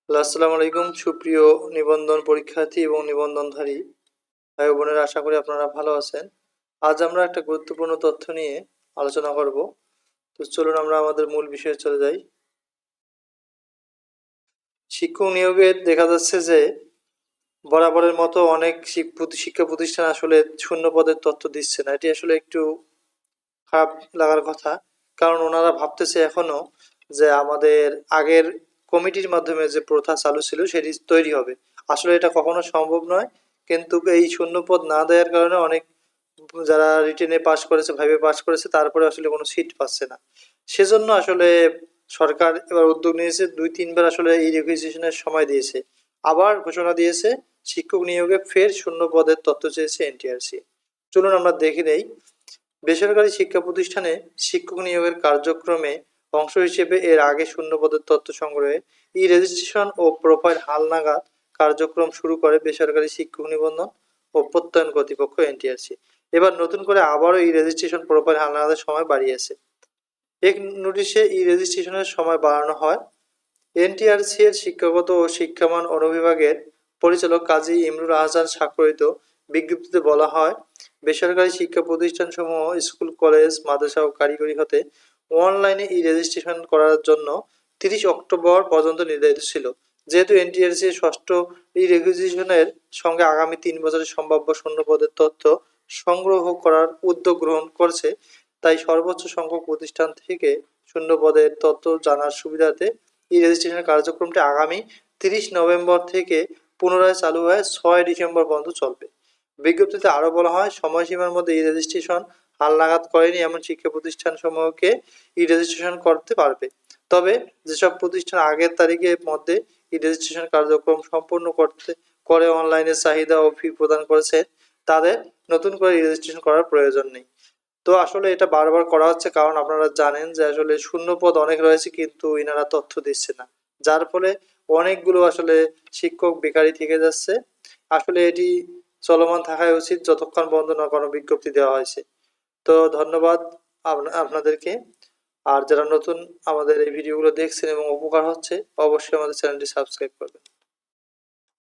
আসসালামু আলাইকুম সুপ্রিয় নিবন্ধন পরীক্ষার্থী এবং নিবন্ধনধারী ভাই বোনেরা, আশা করি আপনারা ভালো আছেন। আজ আমরা একটা গুরুত্বপূর্ণ তথ্য নিয়ে আলোচনা করব। তো চলুন আমরা আমাদের মূল বিষয়ে চলে যাই। শিক্ষক নিয়োগে দেখা যাচ্ছে যে বরাবরের মতো অনেক শিক্ষা প্রতিষ্ঠান আসলে শূন্য পদের তথ্য দিচ্ছে না। এটি আসলে একটু খারাপ লাগার কথা, কারণ ওনারা ভাবতেছে এখনো যে আমাদের আগের কমিটির মাধ্যমে যে প্রথা চালু ছিল সেটি তৈরি হবে। আসলে এটা কখনো সম্ভব নয়। কিন্তু এই শূন্য পদ না দেওয়ার কারণে অনেক যারা রিটেনে পাস করেছে, ভাইভে পাস করেছে, তারপরে আসলে কোনো সিট পাচ্ছে না। সেজন্য আসলে সরকার এবার উদ্যোগ নিয়েছে, ২-৩ বার আসলে এই রিকুইজিশনের সময় দিয়েছে। আবার ঘোষণা দিয়েছে শিক্ষক নিয়োগে ফের শূন্য পদের তথ্য চেয়েছে এনটিআরসি। চলুন আমরা দেখে নেই। বেসরকারি শিক্ষা প্রতিষ্ঠানে শিক্ষক নিয়োগের কার্যক্রমে অংশ হিসেবে এর আগে শূন্য পদের তথ্য সংগ্রহে ই-রেজিস্ট্রেশন ও প্রোফাইল হালনাগাদ কার্যক্রম শুরু করে বেসরকারি শিক্ষক নিবন্ধন ও প্রত্যয়ন কর্তৃপক্ষ এনটিআরসি। এবার নতুন করে আবারও ই-রেজিস্ট্রেশন প্রোফাইল হালনাগাদের সময় বাড়িয়েছে। এক নোটিশে ই-রেজিস্ট্রেশনের সময় বাড়ানো হয়। এনটিআরসি এর শিক্ষাগত ও শিক্ষামান অনুবিভাগের পরিচালক কাজী ইমরুল আহসান স্বাক্ষরিত বিজ্ঞপ্তিতে বলা হয়, বেসরকারি শিক্ষা প্রতিষ্ঠানসমূহ স্কুল, কলেজ, মাদ্রাসা ও কারিগরি হতে অনলাইনে ই-রেজিস্ট্রেশন করার জন্য ৩০ অক্টোবর পর্যন্ত নির্ধারিত ছিল। যেহেতু এনটিআরসি ষষ্ঠ ই-রেজিস্ট্রেশনের সঙ্গে আগামী ৩ বছরের সম্ভাব্য শূন্য পদের তথ্য সংগ্রহ করার উদ্যোগ গ্রহণ করছে, তাই সর্বোচ্চ সংখ্যক প্রতিষ্ঠান থেকে শূন্য পদের তথ্য জানার সুবিধার্থে ই-রেজিস্ট্রেশনের কার্যক্রমটি আগামী ৩০ নভেম্বর থেকে পুনরায় চালু হয়ে ৬ ডিসেম্বর পর্যন্ত চলবে। বিজ্ঞপ্তিতে আরও বলা হয়, সময়সীমার মধ্যে ই-রেজিস্ট্রেশন হালনাগাদ করেনি এমন শিক্ষা প্রতিষ্ঠানসমূহকে ই-রেজিস্ট্রেশন করতে পারবে। তবে যেসব প্রতিষ্ঠান আগের তারিখের মধ্যে ই-রেজিস্ট্রেশন কার্যক্রম সম্পূর্ণ করে অনলাইনে চাহিদা ও ফি প্রদান করেছে, তাদের নতুন করে ই-রেজিস্ট্রেশন করার প্রয়োজন নেই। তো আসলে এটা বারবার করা হচ্ছে, কারণ আপনারা জানেন যে আসলে শূন্য পদ অনেক রয়েছে কিন্তু ইনারা তথ্য দিচ্ছে না, যার ফলে অনেকগুলো আসলে শিক্ষক বেকারই থেকে যাচ্ছে। আসলে এটি চলমান থাকাই উচিত যতক্ষণ পর্যন্ত না কোনো বিজ্ঞপ্তি দেওয়া হয়েছে। তো ধন্যবাদ আপনাদেরকে। আর যারা নতুন আমাদের এই ভিডিওগুলো দেখছেন এবং উপকার হচ্ছে, অবশ্যই আমাদের চ্যানেলটি সাবস্ক্রাইব করবেন।